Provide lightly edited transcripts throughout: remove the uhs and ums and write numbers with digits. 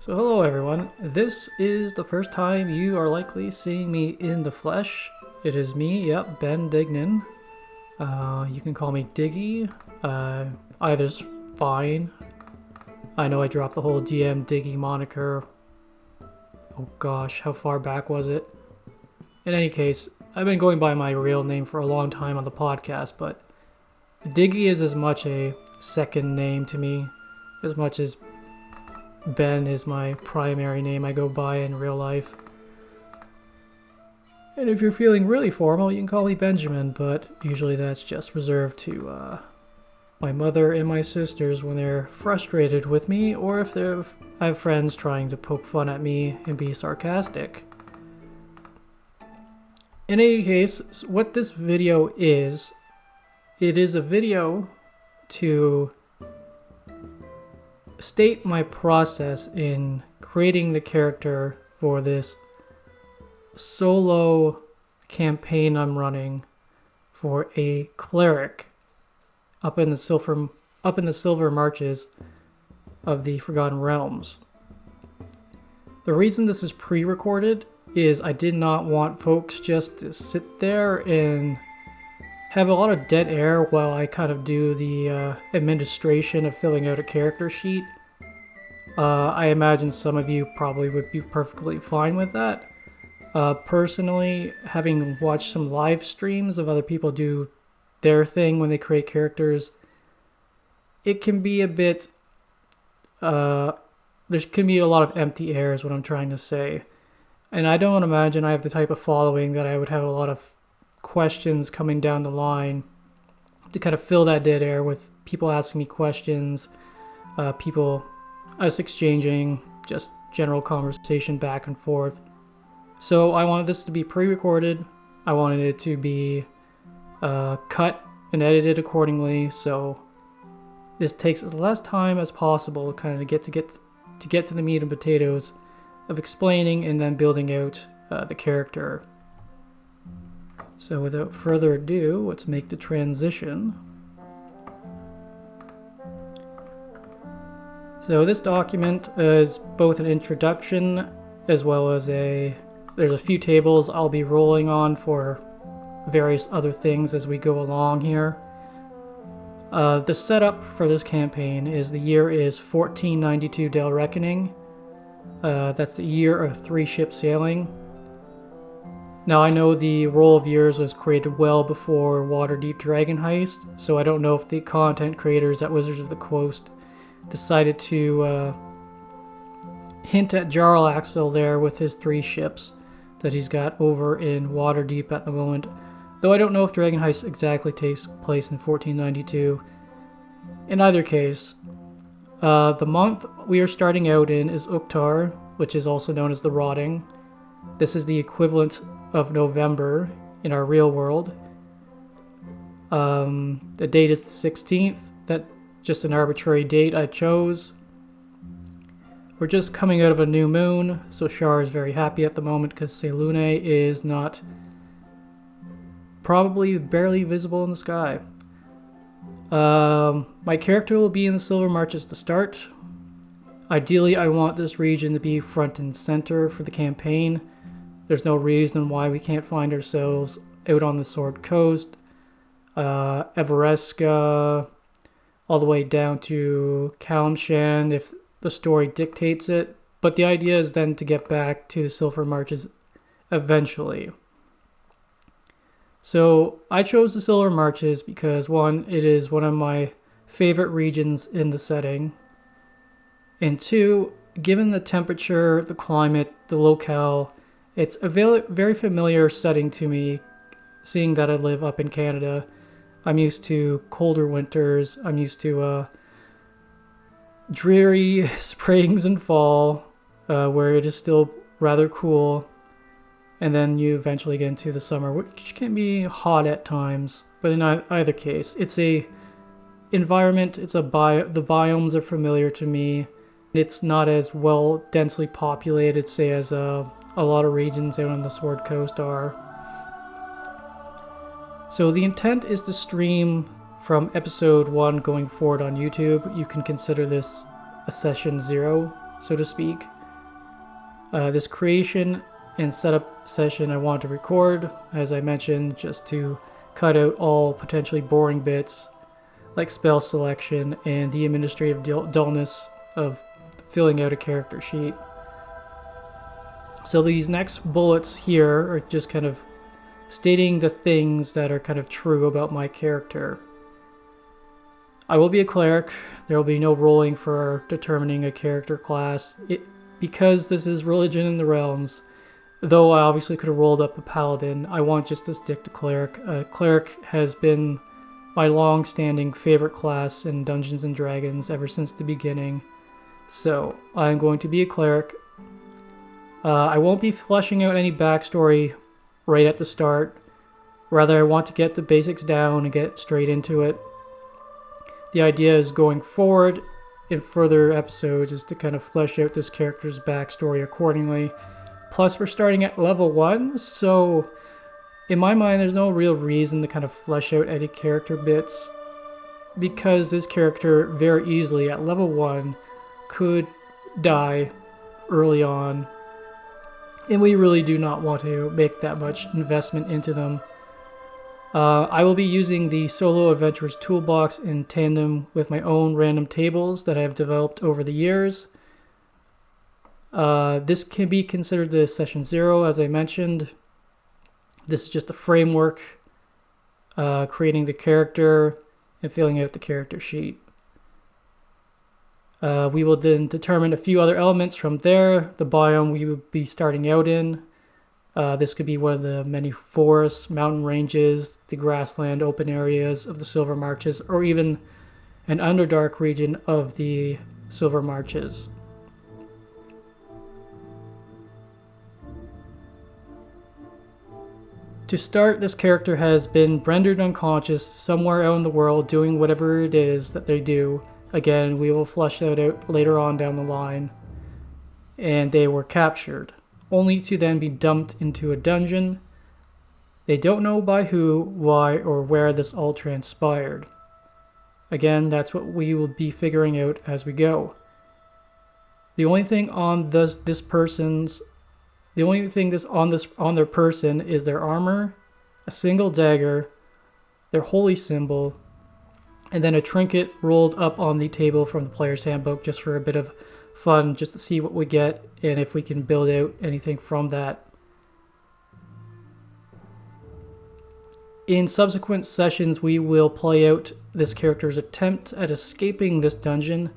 So hello everyone, this is the first time you are likely seeing me in the flesh. It is me, yep, Ben Dignan. You can call me Diggy, either's fine. I know I dropped the whole DM Diggy moniker. Oh gosh, how far back was it? In any case, I've been going by my real name for a long time on the podcast, but Diggy is as much a second name to me, as much as Ben is my primary name I go by in real life. And if you're feeling really formal, you can call me Benjamin, but usually that's just reserved to my mother and my sisters when they're frustrated with me, or if I have friends trying to poke fun at me and be sarcastic. In any case, what this video is, it is a video to state my process in creating the character for this solo campaign I'm running for a cleric up in the silver marches of the Forgotten Realms. The reason this is pre-recorded is I did not want folks just to sit there and have a lot of dead air while I kind of do the administration of filling out a character sheet. I imagine some of you probably would be perfectly fine with that. Personally, having watched some live streams of other people do their thing when they create characters, it can be a bit, there can be a lot of empty air is what I'm trying to say. And I don't imagine I have the type of following that I would have a lot of questions coming down the line to kind of fill that dead air with people asking me questions, us exchanging just general conversation back and forth. So I wanted this to be pre-recorded. I wanted it to be cut and edited accordingly, so this takes as less time as possible kind of to get to the meat and potatoes of explaining and then building out the character. So without further ado, let's make the transition. So this document is both an introduction as well as there's a few tables I'll be rolling on for various other things as we go along here. The setup for this campaign is the year is 1492 Del Reckoning. That's the year of 3 ships sailing. Now I know the Roll of Years was created well before Waterdeep Dragon Heist, so I don't know if the content creators at Wizards of the Coast decided to hint at Jarlaxle there with his 3 ships that he's got over in Waterdeep at the moment. Though I don't know if Dragon Heist exactly takes place in 1492. In either case, the month we are starting out in is Uktar, which is also known as the Rotting. This is the equivalent of November in our real world. The date is the 16th. That's just an arbitrary date I chose. We're just coming out of a new moon, so Shar is very happy at the moment because Selune is not probably barely visible in the sky. My character will be in the Silver Marches to start. Ideally, I want this region to be front and center for the campaign. There's no reason why we can't find ourselves out on the Sword Coast, Everesca, all the way down to Kalmshan if the story dictates it. But the idea is then to get back to the Silver Marches eventually. So I chose the Silver Marches because 1, it is one of my favorite regions in the setting. And 2, given the temperature, the climate, the locale, it's a very familiar setting to me, seeing that I live up in Canada. I'm used to colder winters. I'm used to dreary springs and fall, where it is still rather cool. And then you eventually get into the summer, which can be hot at times. But in either case, it's a environment. The biomes are familiar to me. It's not as well densely populated, say, as a lot of regions out on the Sword Coast are. So the intent is to stream from episode 1 going forward on YouTube. You can consider this a session 0, so to speak. This creation and setup session I want to record, as I mentioned, just to cut out all potentially boring bits like spell selection and the administrative dullness of filling out a character sheet. So these next bullets here are just kind of stating the things that are kind of true about my character. I will be a cleric. There will be no rolling for determining a character class. Because this is Religion in the Realms, though I obviously could have rolled up a paladin, I want just to stick to cleric. Cleric has been my long-standing favorite class in Dungeons & Dragons ever since the beginning. So I'm going to be a cleric. I won't be fleshing out any backstory right at the start. Rather, I want to get the basics down and get straight into it. The idea is going forward in further episodes is to kind of flesh out this character's backstory accordingly. Plus, we're starting at level 1, so in my mind, there's no real reason to kind of flesh out any character bits, because this character very easily at level 1 could die early on, and we really do not want to make that much investment into them. I will be using the Solo Adventurers Toolbox in tandem with my own random tables that I've developed over the years. This can be considered the Session 0, as I mentioned. This is just a framework, creating the character and filling out the character sheet. We will then determine a few other elements from there. The biome we will be starting out in. This could be one of the many forests, mountain ranges, the grassland open areas of the Silver Marches, or even an Underdark region of the Silver Marches. To start, this character has been rendered unconscious somewhere out in the world doing whatever it is that they do. Again, we will flesh that out later on down the line. And they were captured, only to then be dumped into a dungeon. They don't know by who, why, or where this all transpired. Again, that's what we will be figuring out as we go. The only thing on their person is their armor, a single dagger, their holy symbol, and then a trinket rolled up on the table from the player's handbook just for a bit of fun, just to see what we get and if we can build out anything from that. In subsequent sessions, we will play out this character's attempt at escaping this dungeon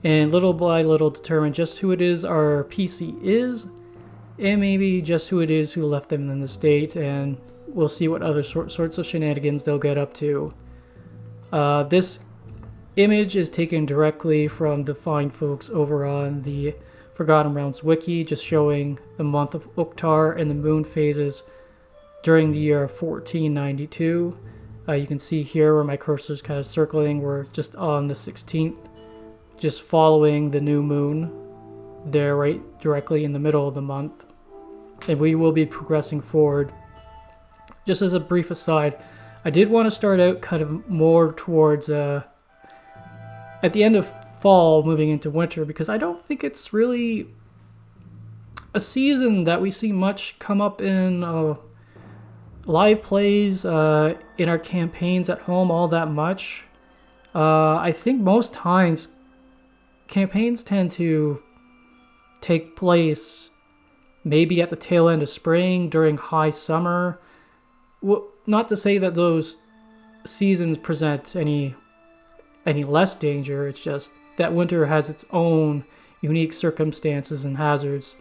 and little by little determine just who it is our PC is, and maybe just who it is who left them in the state, and we'll see what other sorts of shenanigans they'll get up to. This image is taken directly from the fine folks over on the Forgotten Realms wiki, just showing the month of Uktar and the moon phases during the year of 1492. You can see here where my cursor is kind of circling. We're just on the 16th, just following the new moon there right directly in the middle of the month. And we will be progressing forward. Just as a brief aside, I did want to start out kind of more towards at the end of fall moving into winter, because I don't think it's really a season that we see much come up in live plays in our campaigns at home all that much. I think most times campaigns tend to take place maybe at the tail end of spring, during high summer. Well, not to say that those seasons present any less danger, it's just that winter has its own unique circumstances and hazards,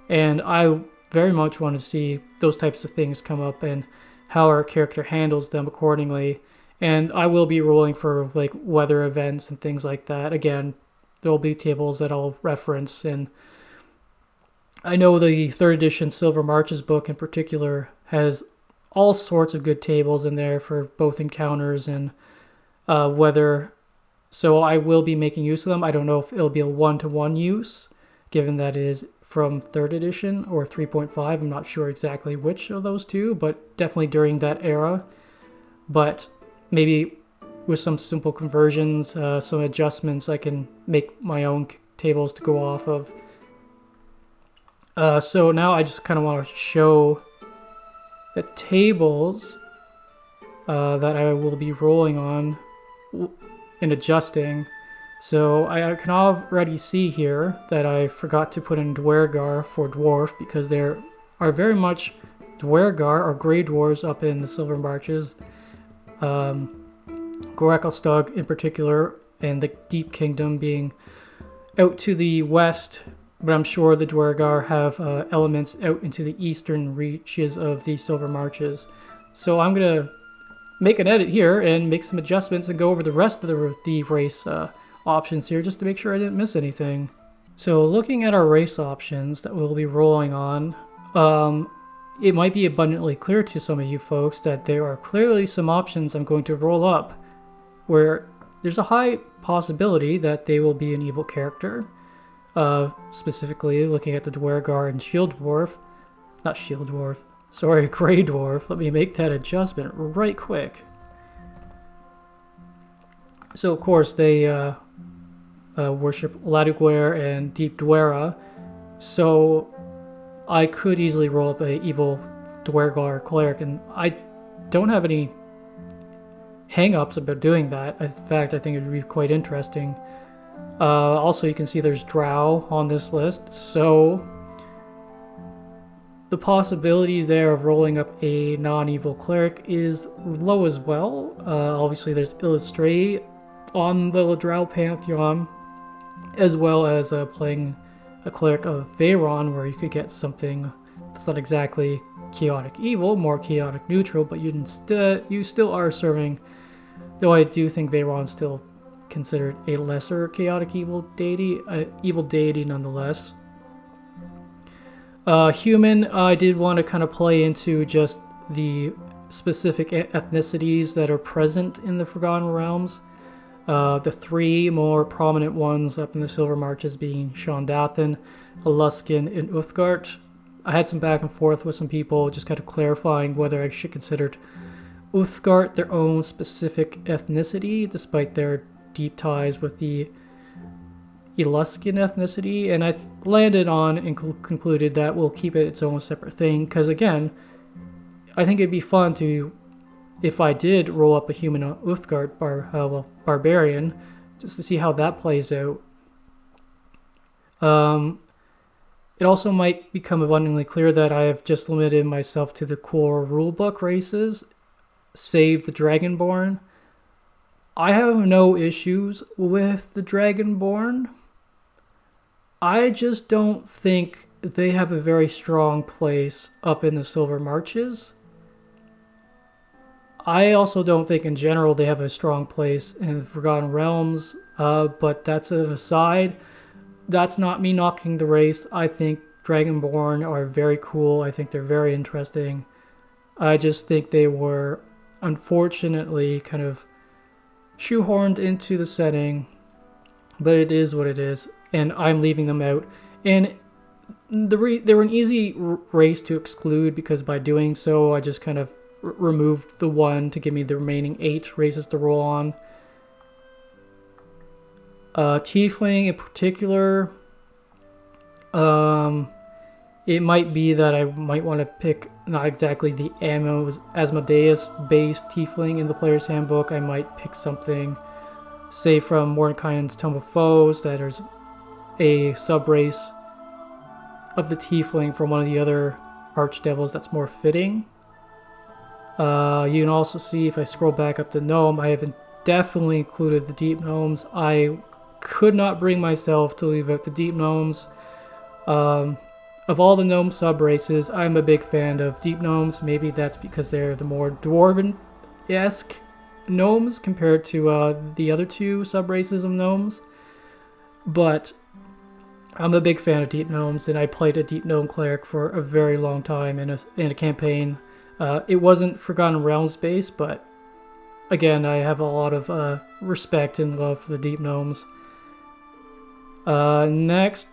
and I very much want to see those types of things come up and how our character handles them accordingly. And I will be rolling for like weather events and things like that. Again, there'll be tables that I'll reference, and I know the 3rd edition Silver Marches book in particular has all sorts of good tables in there for both encounters and weather, so I will be making use of them. I don't know if it'll be a one-to-one use, given that it is from 3rd edition or 3.5. I'm not sure exactly which of those two, but definitely during that era. But maybe with some simple conversions, some adjustments, I can make my own tables to go off of. So now I just kind of want to show the tables that I will be rolling on and adjusting. So I can already see here that I forgot to put in Dwergar for dwarf, because there are very much Dwergar or Grey Dwarves up in the Silver Marches. Gorakelstug in particular, and the Deep Kingdom being out to the west, but I'm sure the Dwergar have elements out into the eastern reaches of the Silver Marches. So I'm going to make an edit here and make some adjustments and go over the rest of the race options here just to make sure I didn't miss anything. So looking at our race options that we'll be rolling on, it might be abundantly clear to some of you folks that there are clearly some options I'm going to roll up where there's a high possibility that they will be an evil character. Specifically looking at the Dwergar and Grey Dwarf. Let me make that adjustment right quick. So of course they worship Ladugware and Deep Dwera, so I could easily roll up a evil Dwergar Cleric, and I don't have any hang-ups about doing that. In fact, I think it would be quite interesting. Also, you can see there's Drow on this list, so the possibility there of rolling up a non-evil Cleric is low as well. Obviously, there's Illustrate on the Drow Pantheon, as well as playing a Cleric of Veyron, where you could get something that's not exactly chaotic evil, more chaotic neutral, but you still are serving, though I do think Veyron's still considered a lesser chaotic evil deity nonetheless. Human, I did want to kind of play into just the specific ethnicities that are present in the Forgotten Realms. The three more prominent ones up in the Silver Marches being Shondathan, Aluskin, and Uthgard. I had some back and forth with some people just kind of clarifying whether I should consider Uthgard their own specific ethnicity, despite their deep ties with the Eluskin ethnicity, and I landed on and concluded that we'll keep it its own separate thing, because again, I think it'd be fun to, if I did roll up a human Uthgard barbarian, just to see how that plays out. It also might become abundantly clear that I have just limited myself to the core rulebook races, save the Dragonborn. I have no issues with the Dragonborn. I just don't think they have a very strong place up in the Silver Marches. I also don't think in general they have a strong place in the Forgotten Realms, but that's an aside. That's not me knocking the race. I think Dragonborn are very cool. I think they're very interesting. I just think they were unfortunately kind of shoehorned into the setting, but it is what it is, and I'm leaving them out. And they were an easy race to exclude, because by doing so I just kind of removed the one to give me the remaining 8 races to roll on. Tiefling in particular, it might be that I might want to pick not exactly the Asmodeus-based Tiefling in the Player's Handbook. I might pick something, say, from Mordecai's Tome of Foes, that there's a sub-race of the Tiefling from one of the other Archdevils that's more fitting. You can also see, if I scroll back up to Gnome, I have definitely included the Deep Gnomes. I could not bring myself to leave out the Deep Gnomes. Of all the Gnome sub-races, I'm a big fan of Deep Gnomes. Maybe that's because they're the more Dwarven-esque Gnomes compared to the other 2 sub-races of Gnomes. But I'm a big fan of Deep Gnomes, and I played a Deep Gnome Cleric for a very long time in a campaign. It wasn't Forgotten Realms based, but again, I have a lot of respect and love for the Deep Gnomes. Next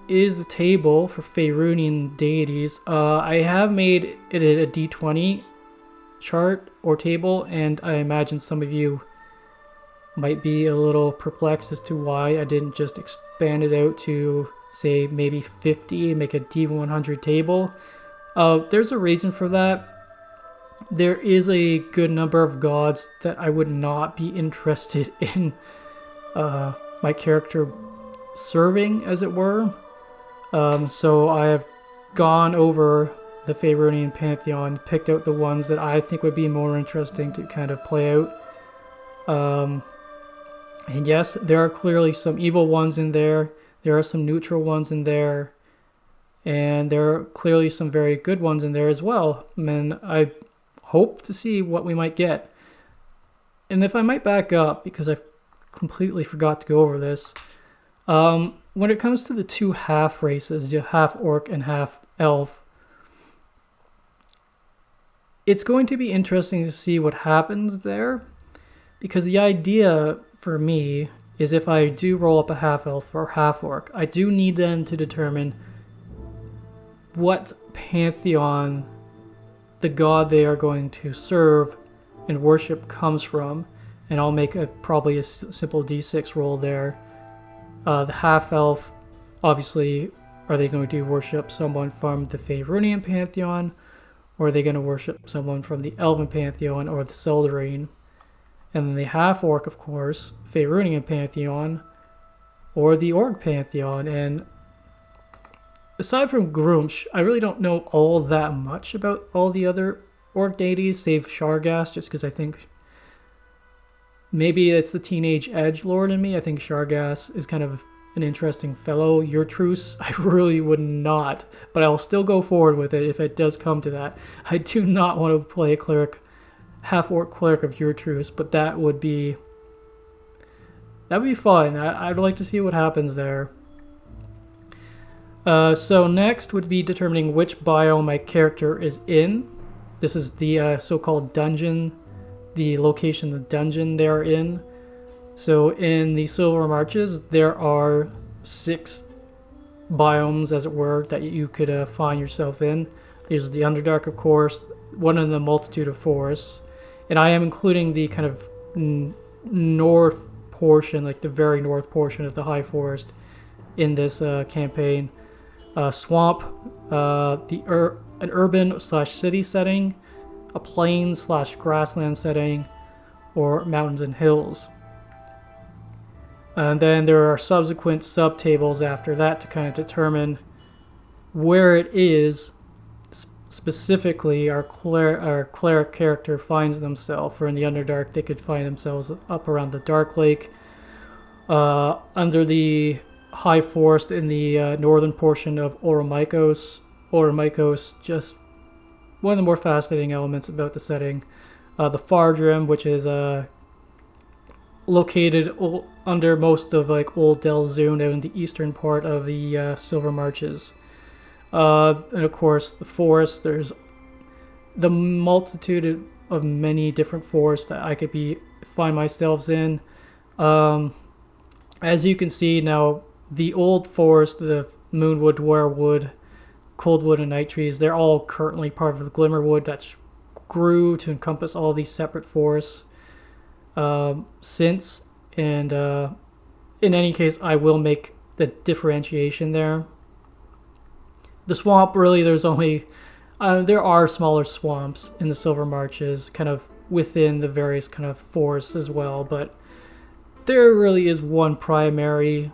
is the table for Faerunian deities. I have made it a D20 chart or table, and I imagine some of you might be a little perplexed as to why I didn't just expand it out to say maybe 50, make a D100 table. There's a reason for that. There is a good number of gods that I would not be interested in my character serving, as it were. So I have gone over the Faerunian Pantheon, picked out the ones that I think would be more interesting to kind of play out. And yes, there are clearly some evil ones in there. There are some neutral ones in there. And there are clearly some very good ones in there as well. And I hope to see what we might get. And if I might back up, because I completely forgot to go over this, when it comes to the two half races, the half orc and half elf, it's going to be interesting to see what happens there, because the idea for me is if I do roll up a half elf or half orc, I do need then to determine what pantheon the god they are going to serve and worship comes from, and I'll make probably a simple d6 roll there. The half elf, obviously, are they going to worship someone from the Faerunian Pantheon, or are they going to worship someone from the Elven Pantheon or the Seldarine? And then the half orc, of course, Faerunian Pantheon or the Orc Pantheon. And aside from Grumsh, I really don't know all that much about all the other orc deities, save Shargas, just because I think maybe it's the teenage edgelord in me. I think Shargas is kind of an interesting fellow. Urtrus, I really would not, but I'll still go forward with it if it does come to that. I do not want to play a cleric, half-orc cleric of Urtrus, but that would be fun. I'd like to see what happens there. So next would be determining which biome my character is in. This is the so-called dungeon, the location of the dungeon they're in. So in the Silver Marches, there are 6 biomes, as it were, that you could find yourself in. There's the Underdark, of course, one of the multitude of forests. And I am including the kind of north portion, like the very north portion of the High Forest in this campaign. Swamp, an urban/city setting, a plain/grassland setting, or mountains and hills. And then there are subsequent subtables after that to kind of determine where it is specifically our cleric character finds themselves. Or in the Underdark, they could find themselves up around the Dark Lake, under the High Forest in the northern portion of Oromikos. Oromikos, just one of the more fascinating elements about the setting. The Fardrim, which is located under most of like Old Delzoun out in the eastern part of the Silver Marches. And of course the forest, there's the multitude of many different forests that I could find myself in. As you can see now, the old forest, the Moonwood, Werewood, Coldwood, and Night Trees, they're all currently part of the Glimmerwood that grew to encompass all these separate forests since. And in any case, I will make the differentiation there. The swamp, really, there's only... there are smaller swamps in the Silver Marches, kind of within the various kind of forests as well, but there really is one primary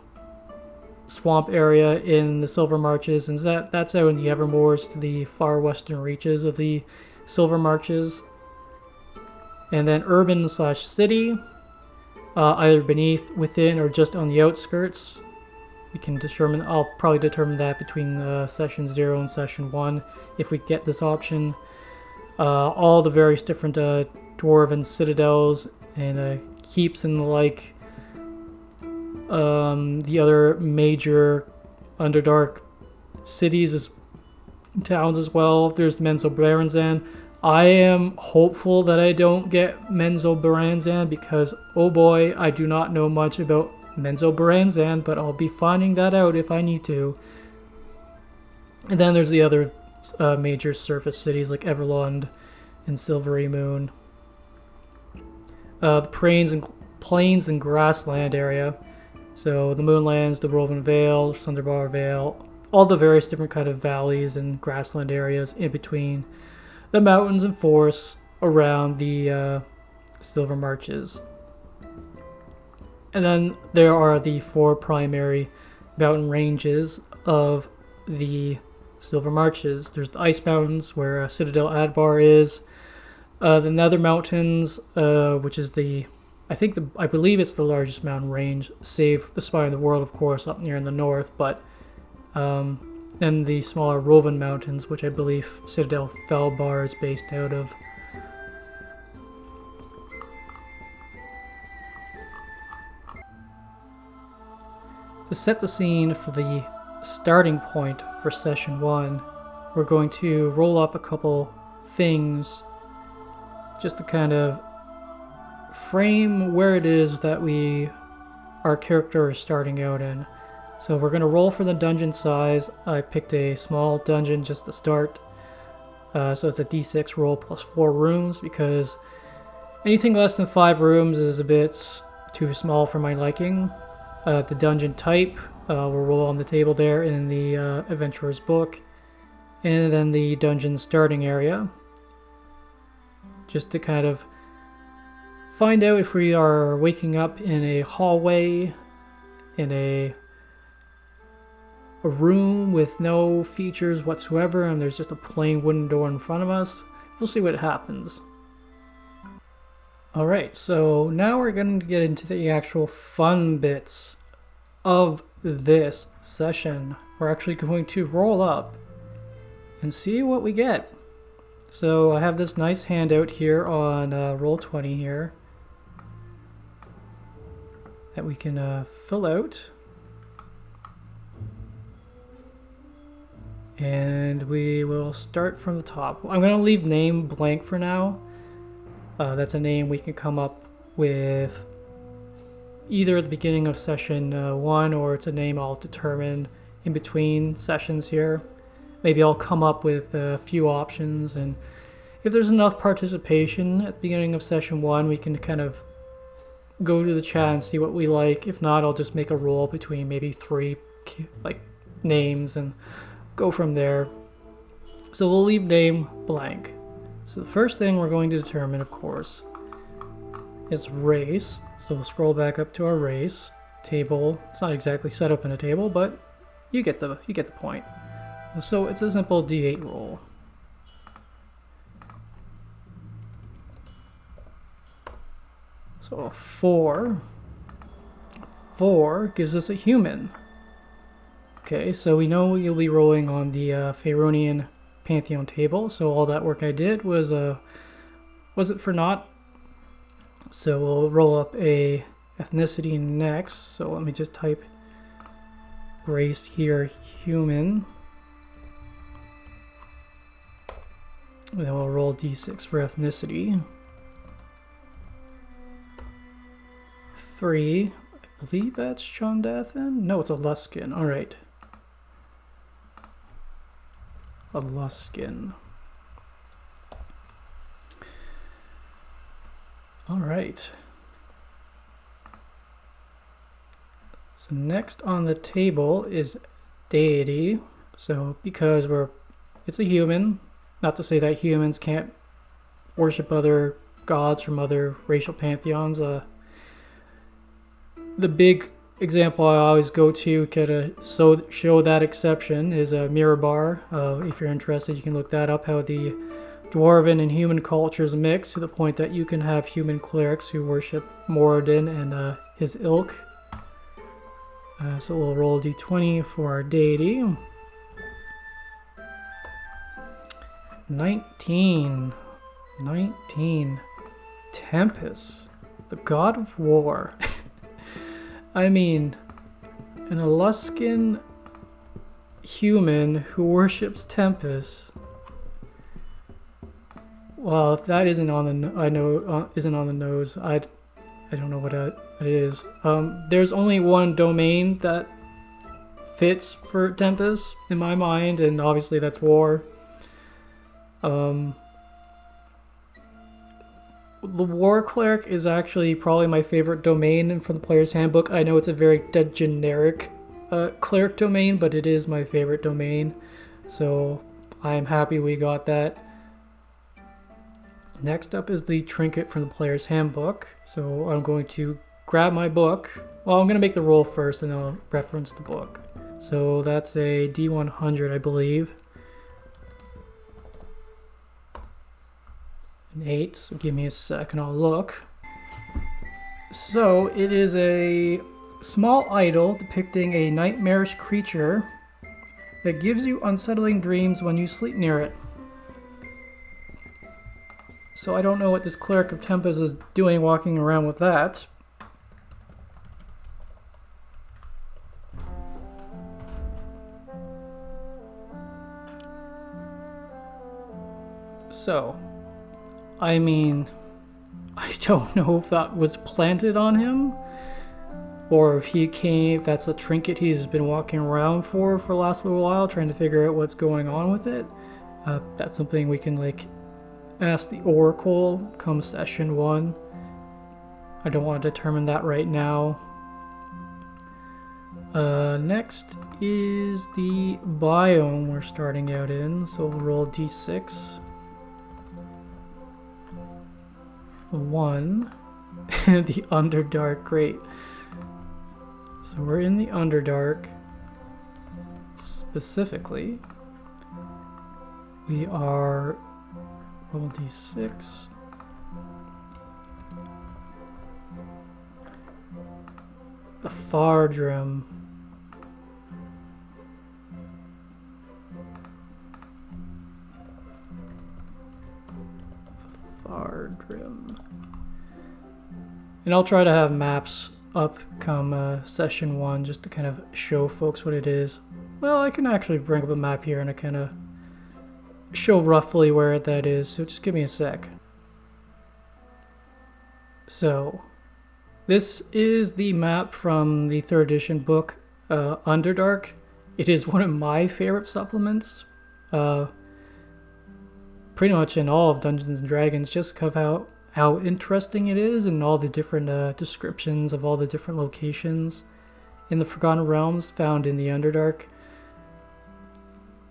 swamp area in the Silver Marches, and that's out in the Evermoors to the far western reaches of the Silver Marches. And then urban/city, either beneath, within, or just on the outskirts. We can determine. I'll probably determine that between session 0 and session 1 if we get this option. All the various different dwarven citadels and keeps and the like. The other major Underdark cities, towns as well. There's Menzoberranzan. I am hopeful that I don't get Menzoberranzan because, oh boy, I do not know much about Menzoberranzan, but I'll be finding that out if I need to. And then there's the other major surface cities like Everlund and Silvery Moon. The plains and grassland area. So the Moonlands, the Woven Vale, Sunderbar Vale, all the various different kind of valleys and grassland areas in between the mountains and forests around the Silver Marches. And then there are the 4 primary mountain ranges of the Silver Marches. There's the Ice Mountains, where Citadel Adbar is. The Nether Mountains, which is I believe it's the largest mountain range, save the Spire of the World, of course, up near in the north. But then the smaller Rovan Mountains, which I believe Citadel Felbar is based out of. To set the scene for the starting point for session 1, we're going to roll up a couple things just to kind of frame where it is that our character is starting out in. So we're going to roll for the dungeon size. I picked a small dungeon just to start. So it's a d6 roll plus 4 rooms, because anything less than 5 rooms is a bit too small for my liking. The dungeon type, we'll roll on the table there in the Adventurer's Book. And then the dungeon starting area, just to kind of find out if we are waking up in a hallway, in a room with no features whatsoever, and there's just a plain wooden door in front of us. We'll see what happens. Alright, so now we're going to get into the actual fun bits of this session. We're actually going to roll up and see what we get. So I have this nice handout here on Roll20 here that we can fill out. And we will start from the top. I'm going to leave name blank for now. That's a name we can come up with either at the beginning of session 1, or it's a name I'll determine in between sessions here. Maybe I'll come up with a few options, and if there's enough participation at the beginning of session 1, we can kind of go to the chat and see what we like. If not, I'll just make a roll between maybe 3 names and go from there. So we'll leave name blank. So the first thing we're going to determine, of course, is race. So we'll scroll back up to our race table. It's not exactly set up in a table, but you get the point. So it's a simple D8 roll. So a 4 gives us a human. Okay, so we know you'll be rolling on the Faeronian Pantheon table, so all that work I did wasn't for naught. So we'll roll up a ethnicity next. So let me just type race here, human. And then we'll roll d6 for ethnicity. 3, I believe that's Chondathan? No, it's a Luskin. Alright. A Luskin. Alright. So next on the table is deity. So because it's a human, not to say that humans can't worship other gods from other racial pantheons. The big example I always go to show that exception is Mirabar. If you're interested, you can look that up, how the dwarven and human cultures mix to the point that you can have human clerics who worship Moradin and his ilk. So we'll roll d20 for our deity. 19. Tempest, the god of war. I mean, an Eluskin human who worships Tempest. Well, if that isn't on the isn't on the nose, I don't know what it is. There's only one domain that fits for Tempest in my mind, and obviously that's war. The War Cleric is actually probably my favorite domain from the player's handbook. I know it's a very generic cleric domain, but it is my favorite domain. So I'm happy we got that. Next up is the trinket from the player's handbook. So I'm going to grab my book. Well, I'm going to make the roll first and I'll reference the book. So that's a D100, I believe. An 8, so give me a second, I'll look. So it is a small idol depicting a nightmarish creature that gives you unsettling dreams when you sleep near it. So I don't know what this Cleric of Tempest is doing walking around with that. So, I mean, I don't know if that was planted on him, or if if that's a trinket he's been walking around for the last little while, trying to figure out what's going on with it. That's something we can, like, ask the Oracle come session 1. I don't want to determine that right now. Next is the biome we're starting out in, so we'll roll D6. 1. The Underdark, great. So we're in the Underdark. Specifically, we are roll D6. The Fardrim. And I'll try to have maps up come session 1 just to kind of show folks what it is. Well, I can actually bring up a map here and I kind of show roughly where that is, so just give me a sec. So, this is the map from the 3rd edition book, Underdark. It is one of my favorite supplements. Pretty much in all of Dungeons & Dragons, just because of how interesting it is and all the different descriptions of all the different locations in the Forgotten Realms found in the Underdark.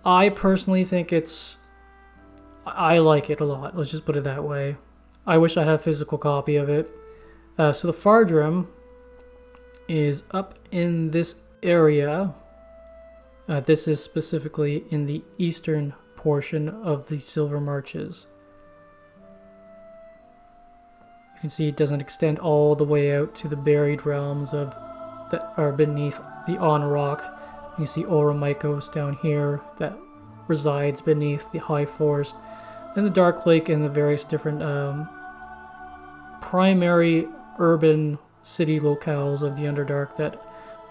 I personally think I like it a lot, let's just put it that way. I wish I had a physical copy of it. So the Fardrim is up in this area. This is specifically in the eastern portion of the Silver Marches. You can see it doesn't extend all the way out to the buried realms that are beneath the On Rock. You can see Oromykos down here that resides beneath the High Forest, and the Dark Lake and the various different primary urban city locales of the Underdark that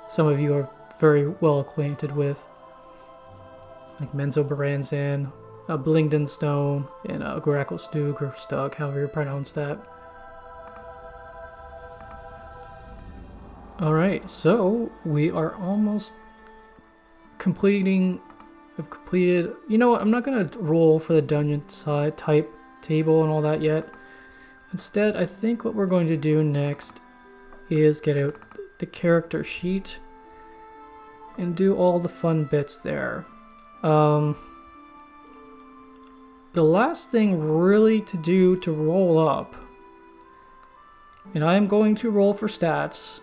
some of you are very well acquainted with, like Menzoberranzan, Blingdenstone, and Gracklestoog or Stug, however you pronounce that. Alright, so we are almost completed. You know what, I'm not going to roll for the dungeon side type table and all that yet. Instead, I think what we're going to do next is get out the character sheet and do all the fun bits there. The last thing really to do to roll up, and I am going to roll for stats,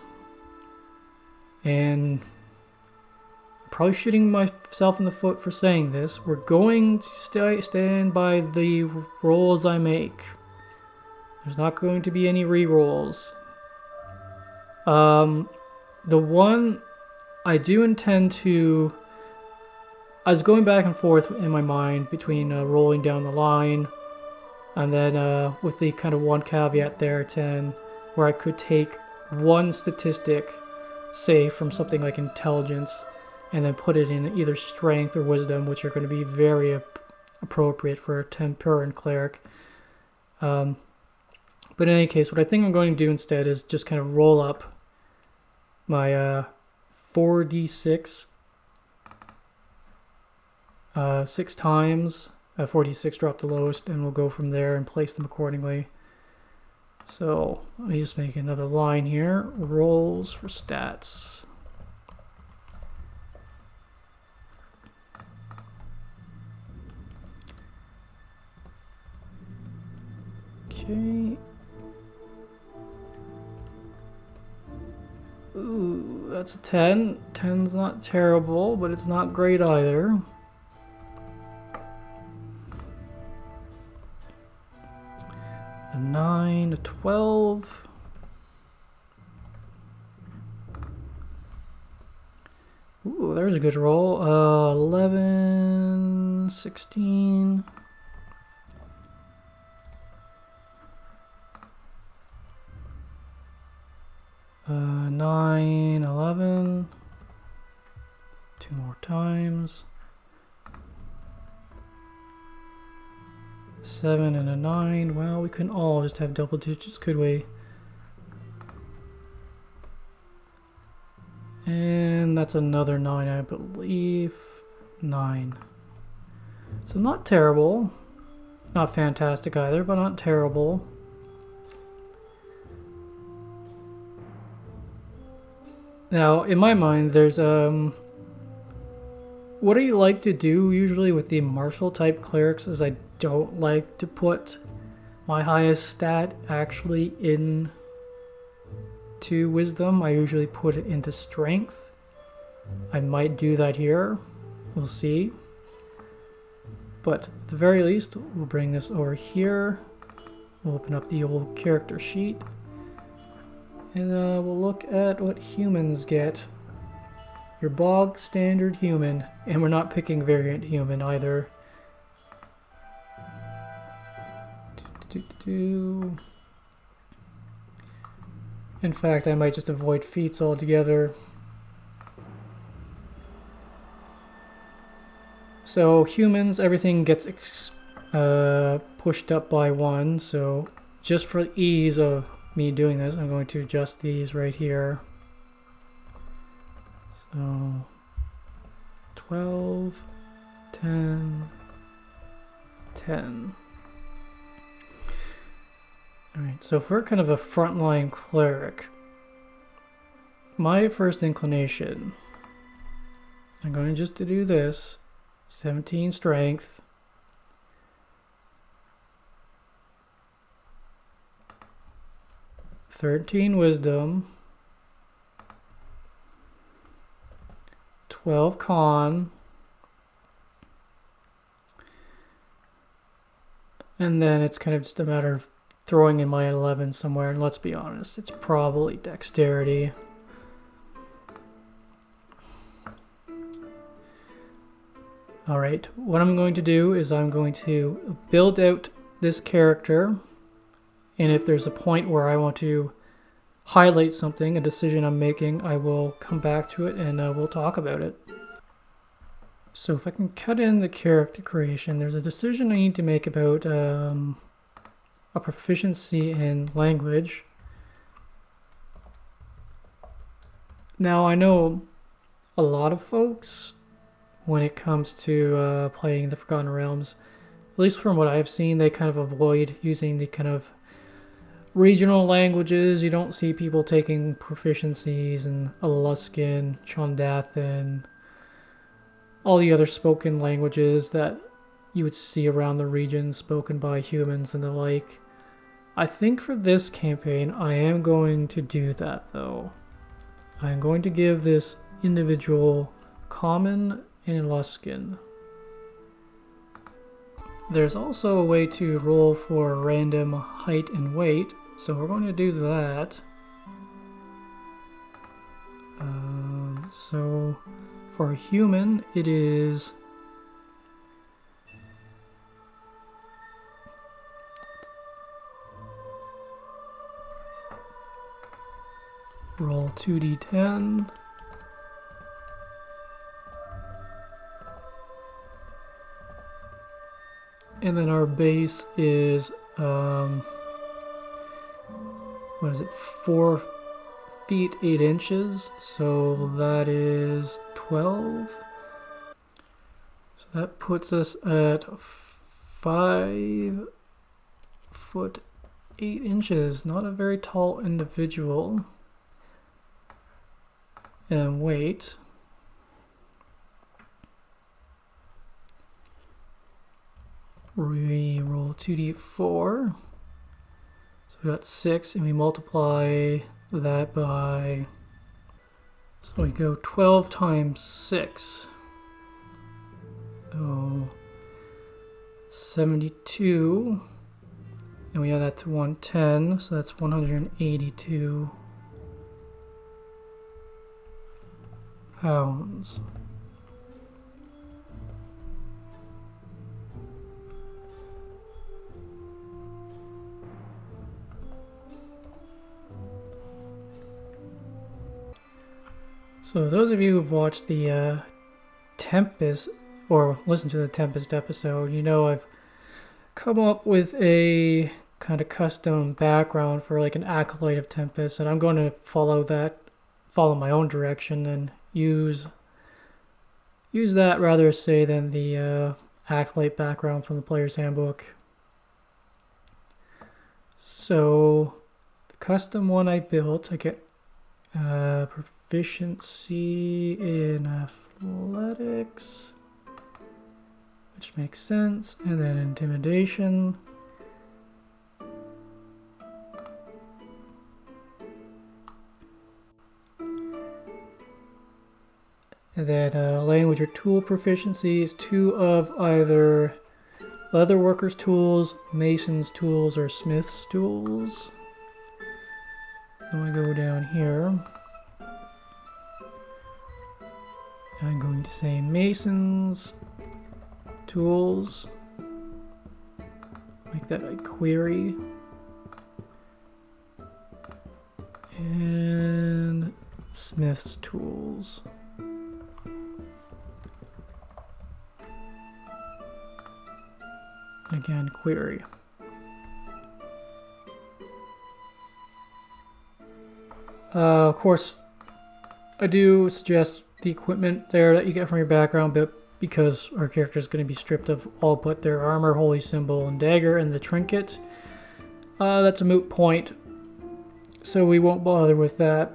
and I'm probably shooting myself in the foot for saying this, we're going to stand by the rolls I make. There's not going to be any re-rolls. The one I do intend to... I was going back and forth in my mind between rolling down the line and then with the kind of one caveat there, 10, where I could take one statistic, say from something like intelligence, and then put it in either strength or wisdom, which are going to be very appropriate for a Temperan cleric. But in any case, what I think I'm going to do instead is just kind of roll up my 4d6 6 times. 4d6 drop the lowest, and we'll go from there and place them accordingly. So let me just make another line here. Rolls for stats. Okay. Ooh, that's a 10. 10's not terrible, but it's not great either. A 9, a 12. Ooh, there's a good roll. 11, 16. 9, 11. 2 more times. 7 and a 9. Well, we couldn't all just have double digits, could we? And that's another 9, I believe. 9. So not terrible. Not fantastic either, but not terrible. Now, in my mind, there's what I like to do usually with the martial type clerics is I don't like to put my highest stat actually in to wisdom. I usually put it into strength. I might do that here. We'll see. But at the very least, we'll bring this over here. We'll open up the old character sheet. And we'll look at what humans get. Your bog standard human. And we're not picking variant human either. In fact, I might just avoid feats altogether. So humans, everything gets pushed up by 1. So just for ease of me doing this, I'm going to adjust these right here. So 12, 10, 10. Alright, so if we're kind of a frontline cleric, my first inclination, I'm going just to do this, 17 strength, 13 wisdom, 12 con, and then it's kind of just a matter of throwing in my 11 somewhere, and let's be honest, it's probably dexterity. Alright, what I'm going to do is I'm going to build out this character, and if there's a point where I want to highlight something, a decision I'm making, I will come back to it and we'll talk about it. So if I can cut in the character creation, there's a decision I need to make about a proficiency in language. Now I know a lot of folks, when it comes to playing the Forgotten Realms, at least from what I've seen, they kind of avoid using the kind of regional languages. You don't see people taking proficiencies in Aluskan, Chondathan, all the other spoken languages that you would see around the region spoken by humans and the like. I think for this campaign, I am going to do that though. I'm going to give this individual Common and Aluskan. There's also a way to roll for random height and weight, so we're going to do that. So for a human, it is roll 2d10. And then our base is, what is it, 4 feet 8 inches, so that is 12. So that puts us at 5 foot 8 inches, not a very tall individual. And weight. We roll 2d4. So we got 6, and we multiply that by... So we go 12 times 6. So 72. And we add that to 110, so that's 182 pounds. So those of you who've watched the Tempest, or listened to the Tempest episode, you know I've come up with a kind of custom background for like an acolyte of Tempest, and I'm going to follow my own direction and use that rather say than the acolyte background from the player's handbook. So the custom one I built, I get proficiency in athletics, which makes sense, and then intimidation. And then language or tool proficiencies, 2 of either leatherworker's tools, mason's tools, or smith's tools. Then we go down here. I'm going to say mason's tools. Make that a query. And smith's tools. Again, query. Of course, I do suggest the equipment there that you get from your background, but because our character is going to be stripped of all but their armor, holy symbol, and dagger, and the trinket, that's a moot point, so we won't bother with that.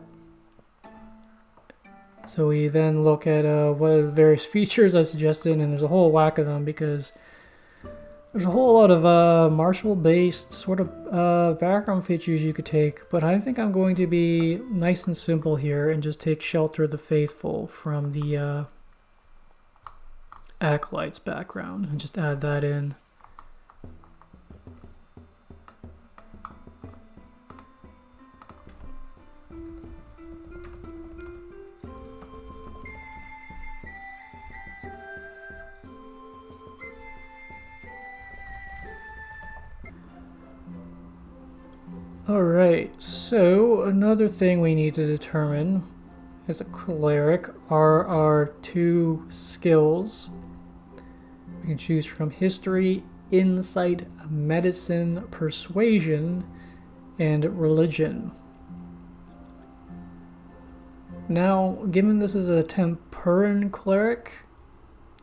So we then look at what are the various features I suggested, and there's a whole whack of them because there's a whole lot of martial-based sort of background features you could take, but I think I'm going to be nice and simple here and just take Shelter of the Faithful from the Acolyte's background and just add that in. Alright, so another thing we need to determine as a cleric are our 2 skills. We can choose from history, insight, medicine, persuasion, and religion. Now, given this is a Temperan cleric,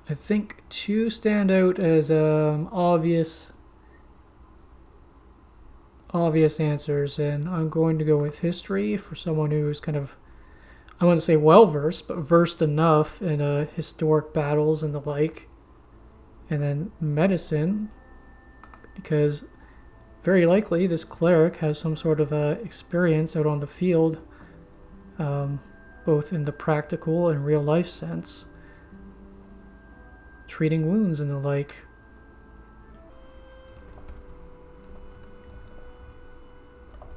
I think 2 stand out as obvious answers, and I'm going to go with history for someone who's kind of, I wouldn't say well-versed, but versed enough in historic battles and the like. And then medicine, because very likely this cleric has some sort of experience out on the field, both in the practical and real-life sense, treating wounds and the like.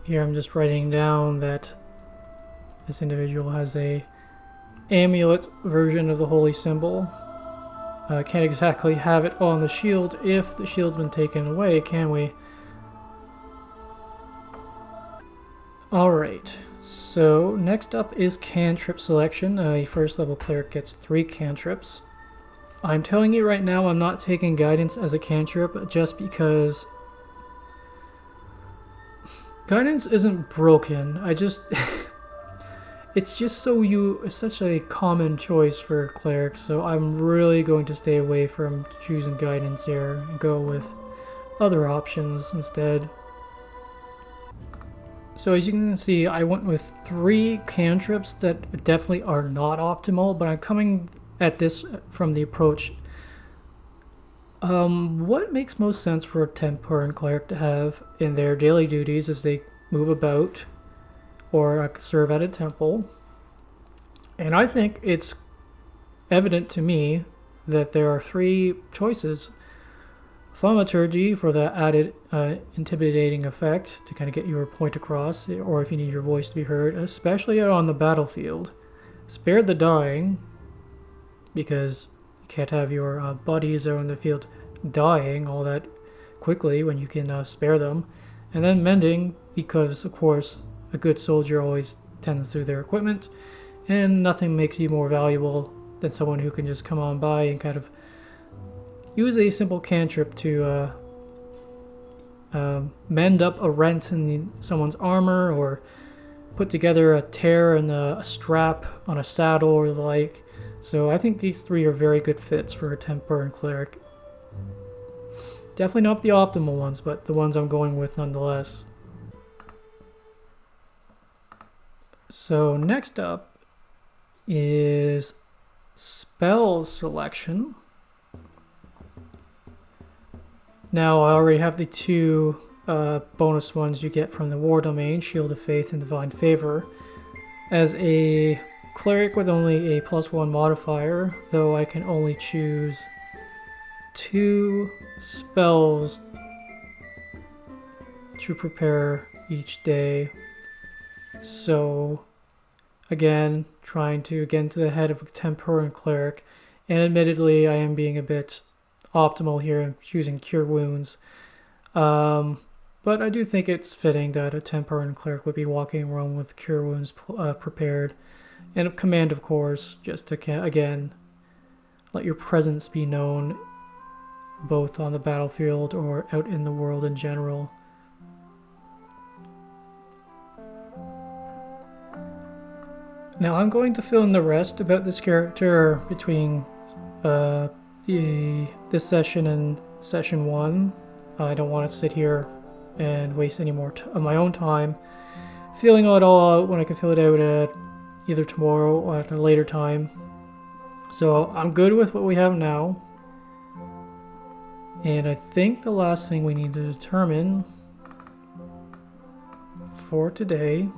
Here I'm just writing down that this individual has a amulet version of the holy symbol. Can't exactly have it on the shield if the shield's been taken away, can we? Alright, so next up is cantrip selection. A first level cleric gets 3 cantrips. I'm telling you right now I'm not taking guidance as a cantrip just because guidance isn't broken. It's just it's such a common choice for clerics, so I'm really going to stay away from choosing guidance here and go with other options instead. So as you can see, I went with 3 cantrips that definitely are not optimal, but I'm coming at this from the approach. What makes most sense for a Templar and Cleric to have in their daily duties as they move about or serve at a temple? And I think it's evident to me that there are 3 choices. Thaumaturgy for the added intimidating effect to kind of get your point across, or if you need your voice to be heard, especially out on the battlefield. Spare the dying, because you can't have your buddies out in the field dying all that quickly when you can spare them. And then mending, because of course a good soldier always tends through their equipment, and nothing makes you more valuable than someone who can just come on by and kind of use a simple cantrip to mend up a rent in someone's armor, or put together a tear in a strap on a saddle or the like. So I think these 3 are very good fits for a Templar and Cleric. Definitely not the optimal ones, but the ones I'm going with nonetheless. So next up is spell selection. Now I already have the 2 bonus ones you get from the War Domain, Shield of Faith and Divine Favor. As a Cleric with only a +1 modifier, though I can only choose 2 spells to prepare each day. So again, trying to get into the head of a Templar and Cleric, and admittedly I am being a bit optimal here in choosing Cure Wounds, but I do think it's fitting that a Templar and Cleric would be walking around with Cure Wounds prepared, and a command of course, just to again let your presence be known both on the battlefield or out in the world in general. Now I'm going to fill in the rest about this character between this session and session 1. I don't want to sit here and waste any more of my own time filling it all out when I can fill it out at either tomorrow or at a later time. So I'm good with what we have now. And I think the last thing we need to determine for today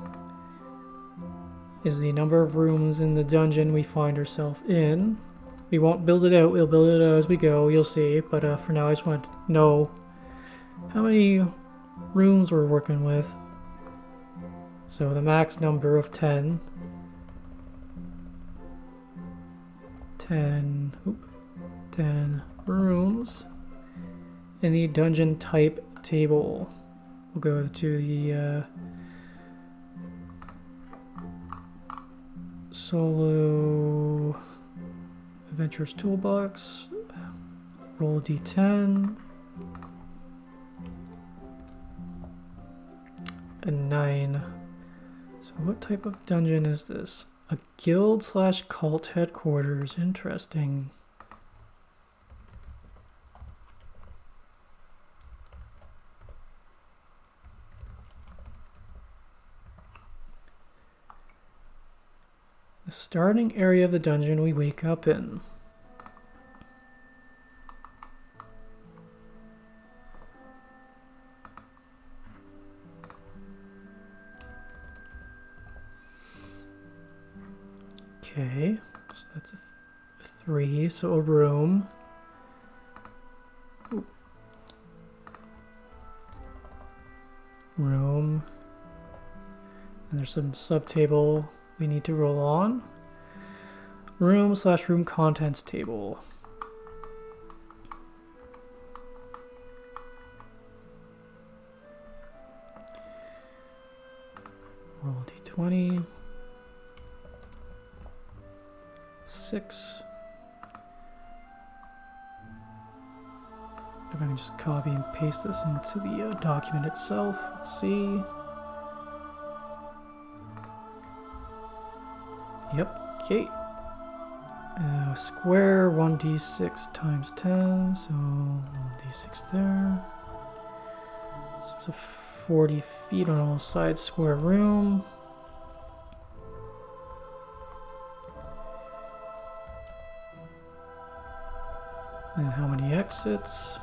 is the number of rooms in the dungeon we find ourselves in. We won't build it out, we'll build it out as we go, you'll see, but for now I just want to know how many rooms we're working with. So the max number of 10 rooms in the dungeon type table. We'll go to the solo adventures toolbox, roll a d10, a 9. So what type of dungeon is this? A guild / cult headquarters. Interesting. The starting area of the dungeon we wake up in. Okay, so that's a 3, so a room. Ooh. Room. And there's some subtable we need to roll on. Room / room contents table. Roll d20. 6. If I can just copy and paste this into the document itself. Let's see. Yep, okay. Square 1d6 times 10, so 1d6 there. So it's a 40 feet on all sides, square room. And how many exits?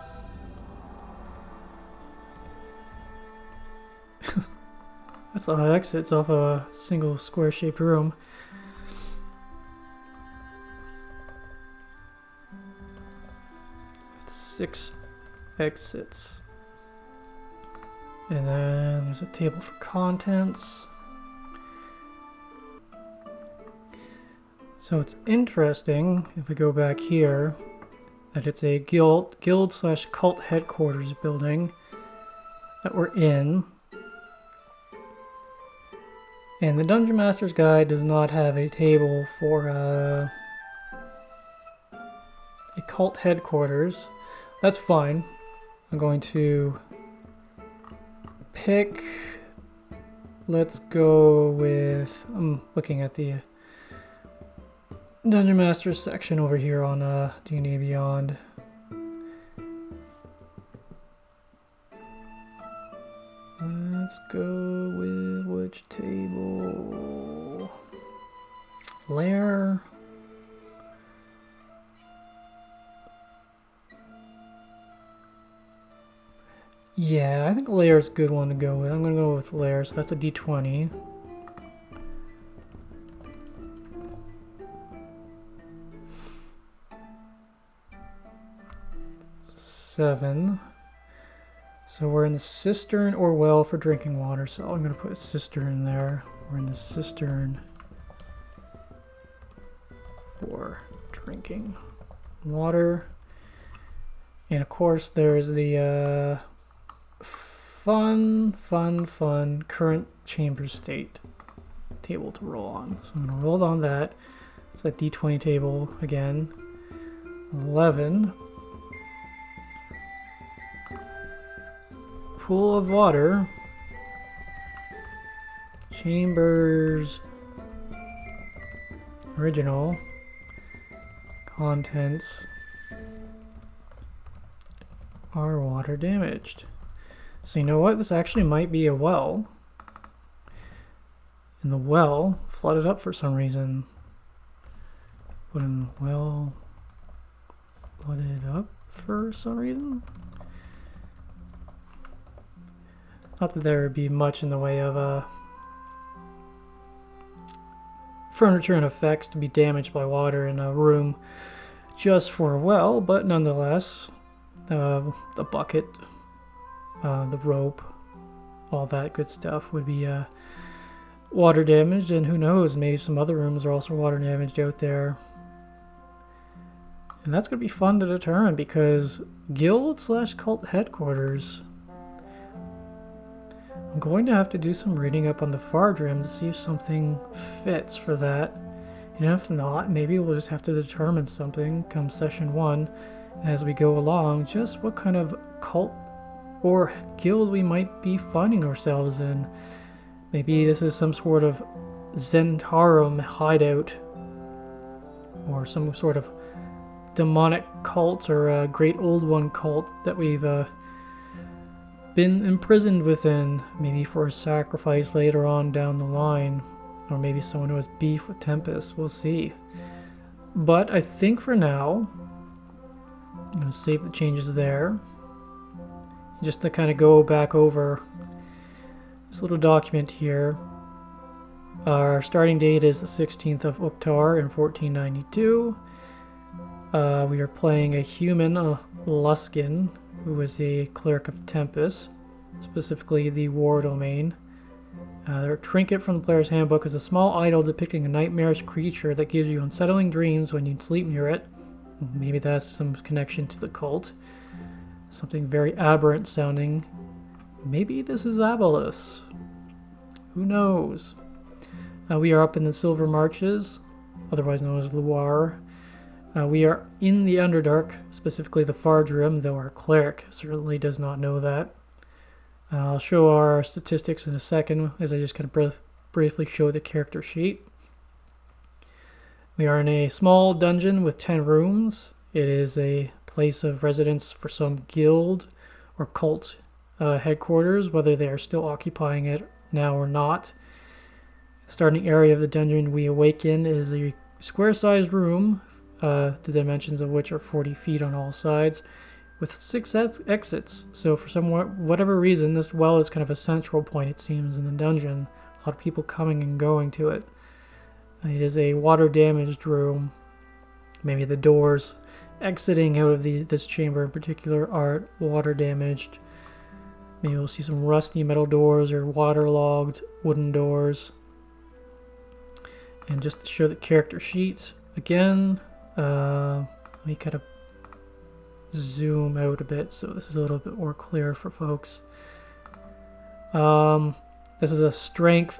That's a lot of exits off a single square-shaped room. It's 6 exits. And then there's a table for contents. So it's interesting, if we go back here, that it's a guild/cult headquarters building that we're in. And the Dungeon Master's Guide does not have a table for a cult headquarters. That's fine. I'm going to pick, let's go with, I'm looking at the Dungeon Master's section over here on D&D Beyond. Let's go with which table? Lair. Yeah, I think Lair is a good one to go with. I'm going to go with Lair, so that's a D20. Seven. So we're in the cistern or well for drinking water, so I'm going to put a cistern there. We're in the cistern for drinking water. And of course there's the fun current chamber state table to roll on. So I'm going to roll on that. It's that D20 table again. 11. Pool of water. Chambers. Original. Contents are water damaged. So you know what? This actually might be a well. And the well flooded up for some reason. Put in well flooded up for some reason. Not that there would be much in the way of furniture and effects to be damaged by water in a room just for a well, but nonetheless, the bucket, the rope, all that good stuff would be water damaged, and who knows, maybe some other rooms are also water damaged out there. And that's going to be fun to determine because guild/cult headquarters. I'm going to have to do some reading up on the Fardrim to see if something fits for that. And if not, maybe we'll just have to determine something come session 1 as we go along, just what kind of cult or guild we might be finding ourselves in. Maybe this is some sort of Zentarum hideout, or some sort of demonic cult or a great old one cult that we've been imprisoned within, maybe for a sacrifice later on down the line, or maybe someone who has beef with Tempest. We'll see. But I think for now, I'm going to save the changes there, just to kind of go back over this little document here. Our starting date is the 16th of Uktar in 1492. We are playing a human, Luskin, who is a Cleric of Tempest, specifically the War Domain. Their trinket from the player's handbook is a small idol depicting a nightmarish creature that gives you unsettling dreams when you sleep near it. Maybe that's some connection to the cult. Something very aberrant sounding. Maybe this is Abolus. Who knows? We are up in the Silver Marches, otherwise known as Loire. We are in the Underdark, specifically the Fardrim, though our Cleric certainly does not know that. I'll show our statistics in a second, as I just kind of briefly show the character sheet. We are in a small dungeon with 10 rooms. It is a place of residence for some guild or cult headquarters, whether they are still occupying it now or not. Starting area of the dungeon we awaken is a square-sized room, the dimensions of which are 40 feet on all sides, with 6 exits. So for whatever reason, this well is kind of a central point, it seems, in the dungeon. A lot of people coming and going to it. It is a water-damaged room. Maybe the doors exiting out of this chamber in particular are water-damaged. Maybe we'll see some rusty metal doors or waterlogged wooden doors. And just to show the character sheet again, let me kind of zoom out a bit so this is a little bit more clear for folks. This is a strength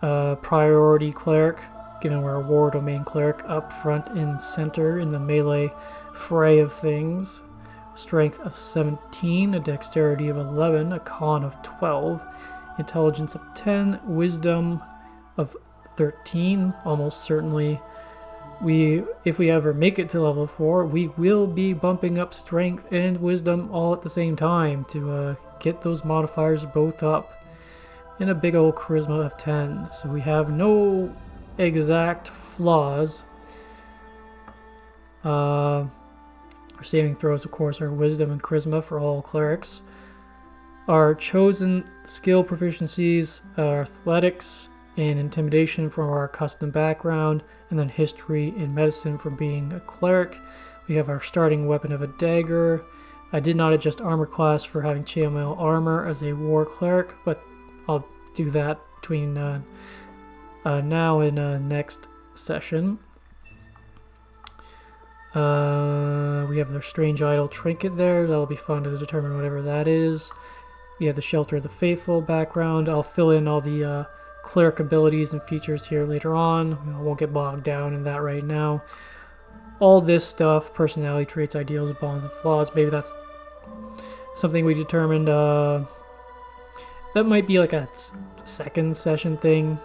priority cleric, given we're a war domain cleric, up front and center in the melee fray of things. Strength of 17, a dexterity of 11, a con of 12, intelligence of 10, wisdom of 13. Almost certainly, if we ever make it to level 4, we will be bumping up strength and wisdom all at the same time to get those modifiers both up, and a big old charisma of 10. So we have no exact flaws. Our saving throws, of course, are wisdom and charisma for all clerics. Our chosen skill proficiencies are athletics and intimidation from our custom background, and then history and medicine from being a cleric. We have our starting weapon of a dagger. I did not adjust armor class for having chainmail armor as a war cleric, but I'll do that between now and next session. We have the strange idol trinket there. That'll be fun to determine whatever that is. We have the shelter of the faithful background. I'll fill in all the cleric abilities and features here later on. I won't get bogged down in that right now. All this stuff, personality traits, ideals, bonds, and flaws, maybe that's something we determined. That might be like a second session thing,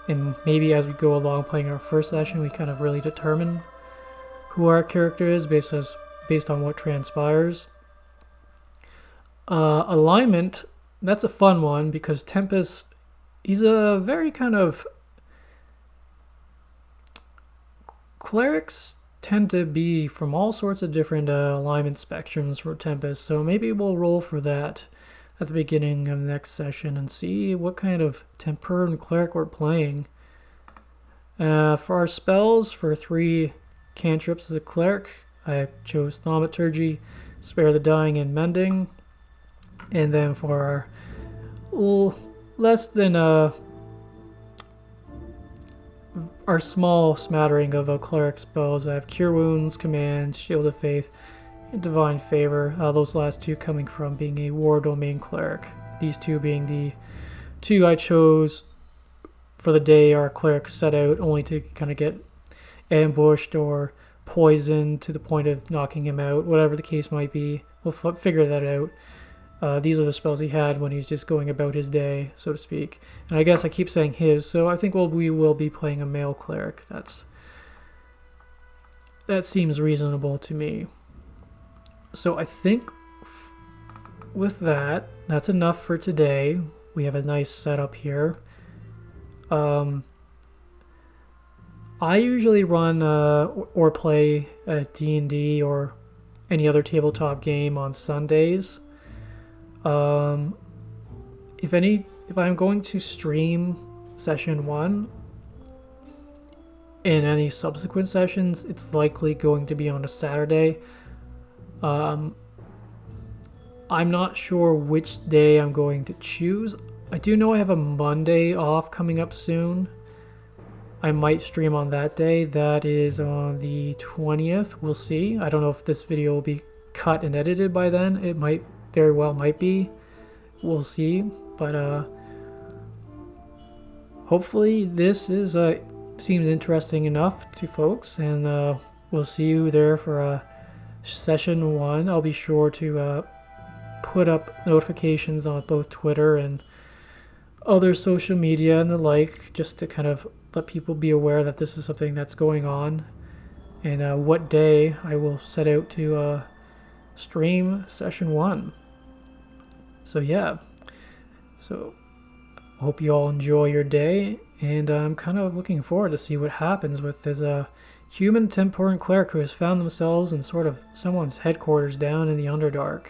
and maybe as we go along playing our first session, we kind of really determine who our character is based on what transpires. Alignment, that's a fun one because Tempest, he's a very kind of... Clerics tend to be from all sorts of different alignment spectrums for Tempest, so maybe we'll roll for that at the beginning of the next session and see what kind of Temper and Cleric we're playing. For our spells, for 3 cantrips as a Cleric, I chose Thaumaturgy, Spare the Dying, and Mending. And then for our less than our small smattering of Cleric spells, I have Cure Wounds, Command, Shield of Faith, and Divine Favor. Those last 2 coming from being a War Domain Cleric. These 2 being the 2 I chose for the day our clerics set out only to kind of get ambushed or poisoned to the point of knocking him out, whatever the case might be. We'll figure that out. These are the spells he had when he's just going about his day, so to speak. And I guess I keep saying his, so I think we will be playing a male cleric. That seems reasonable to me. So I think with that, that's enough for today. We have a nice setup here. I usually run or play a D&D or any other tabletop game on Sundays. If I'm going to stream session 1 in any subsequent sessions, it's likely going to be on a Saturday. I'm not sure which day I'm going to choose. I do know I have a Monday off coming up soon. I might stream on that day. That is on the 20th. We'll see. I don't know if this video will be cut and edited by then. It might very well might be. We'll see. But hopefully this is seems interesting enough to folks, and we'll see you there for session 1. I'll be sure to put up notifications on both Twitter and other social media and the like, just to kind of let people be aware that this is something that's going on, and what day I will set out to stream session 1. So yeah, so hope you all enjoy your day, and I'm kind of looking forward to see what happens with this human Temporan cleric who has found themselves in sort of someone's headquarters down in the Underdark.